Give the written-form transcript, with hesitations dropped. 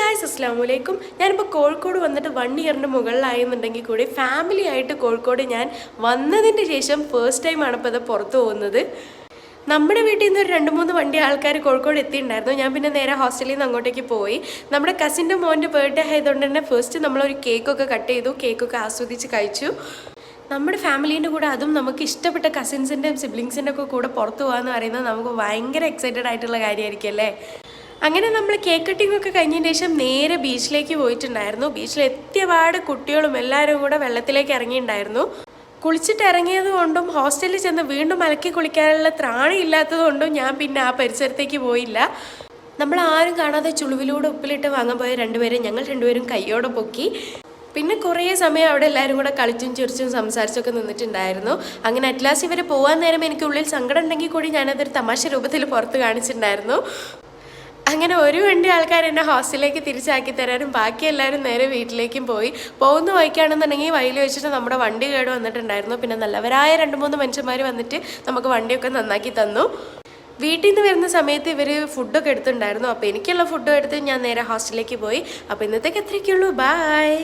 Guys, അസ്സലാമു അലൈക്കും. ഞാനിപ്പോൾ കോഴിക്കോട് വന്നിട്ട് 1 ഇയറിൻ്റെ മുകളിലായെന്നുണ്ടെങ്കിൽ കൂടി ഫാമിലി ആയിട്ട് കോഴിക്കോട് ഞാൻ വന്നതിൻ്റെ ശേഷം ഫസ്റ്റ് ടൈമാണ് ഇപ്പോൾ ഇത് പുറത്ത് പോകുന്നത്. നമ്മുടെ വീട്ടിൽ നിന്ന് ഒരു 2-3 വണ്ടി ആൾക്കാർ കോഴിക്കോട് എത്തിയിട്ടുണ്ടായിരുന്നു. ഞാൻ പിന്നെ നേരെ ഹോസ്റ്റലിൽ നിന്ന് അങ്ങോട്ടേക്ക് പോയി. നമ്മുടെ കസിൻ്റെ മോൻ്റെ ബർത്ത്ഡേ ആയതുകൊണ്ട് തന്നെ ഫസ്റ്റ് നമ്മളൊരു കേക്കൊക്കെ കട്ട് ചെയ്തു, കേക്കൊക്കെ ആസ്വദിച്ച് കഴിച്ചു. നമ്മുടെ ഫാമിലീൻ്റെ കൂടെ, അതും നമുക്ക് ഇഷ്ടപ്പെട്ട കസിൻസിൻ്റെയും സിബ്ലിങ്സിൻ്റെ ഒക്കെ കൂടെ പുറത്ത് പോകാമെന്ന് പറയുന്നത് നമുക്ക് ഭയങ്കര എക്സൈറ്റഡ് ആയിട്ടുള്ള കാര്യമായിരിക്കും അല്ലേ. അങ്ങനെ നമ്മൾ കേക്ക് കട്ടിംഗ് ഒക്കെ കഴിഞ്ഞതിന് ശേഷം നേരെ ബീച്ചിലേക്ക് പോയിട്ടുണ്ടായിരുന്നു. ബീച്ചിലെത്തിയ പാട് കുട്ടികളും എല്ലാവരും കൂടെ വെള്ളത്തിലേക്ക് ഇറങ്ങിയിട്ടുണ്ടായിരുന്നു. കുളിച്ചിട്ട് ഇറങ്ങിയത് കൊണ്ടും ഹോസ്റ്റലിൽ ചെന്ന് വീണ്ടും അലക്കി കുളിക്കാനുള്ള ത്രാണി ഇല്ലാത്തത് കൊണ്ടും ഞാൻ പിന്നെ ആ പരിസരത്തേക്ക് പോയില്ല. നമ്മൾ ആരും കാണാതെ ചുളിവിലൂടെ ഉപ്പിലിട്ട് വാങ്ങാൻ പോയ ഞങ്ങൾ രണ്ടുപേരും കയ്യോടെ പൊക്കി. പിന്നെ കുറേ സമയം അവിടെ എല്ലാവരും കൂടെ കളിച്ചും ചിരിച്ചും സംസാരിച്ചൊക്കെ നിന്നിട്ടുണ്ടായിരുന്നു. അങ്ങനെ അറ്റ്ലാസ് ഇവരെ പോകാൻ നേരം എനിക്ക് ഉള്ളിൽ സങ്കടം ഉണ്ടെങ്കിൽ കൂടി ഞാനതൊരു തമാശ രൂപത്തിൽ പുറത്ത് കാണിച്ചിട്ടുണ്ടായിരുന്നു. അങ്ങനെ ഒരു വണ്ടി ആൾക്കാർ എന്നെ ഹോസ്റ്റലിലേക്ക് തിരിച്ചാക്കി തരാനും ബാക്കി എല്ലാവരും നേരെ വീട്ടിലേക്കും പോയി. പോകുന്ന വഴിക്കാണെന്നുണ്ടെങ്കിൽ വഴിയിൽ വെച്ചിട്ട് നമ്മുടെ വണ്ടി കേട് വന്നിട്ടുണ്ടായിരുന്നു. പിന്നെ നല്ലവരായ 2-3 മനുഷ്യന്മാർ വന്നിട്ട് നമുക്ക് വണ്ടിയൊക്കെ നന്നാക്കി തന്നു. വീട്ടിൽ നിന്ന് വരുന്ന സമയത്ത് ഇവർ ഫുഡൊക്കെ എടുത്തിട്ടുണ്ടായിരുന്നു. അപ്പോൾ എനിക്കുള്ള ഫുഡും എടുത്ത് ഞാൻ നേരെ ഹോസ്റ്റലിലേക്ക് പോയി. അപ്പോൾ ഇന്നത്തേക്ക് എത്രയൊക്കെയുള്ളൂ. ബായ്.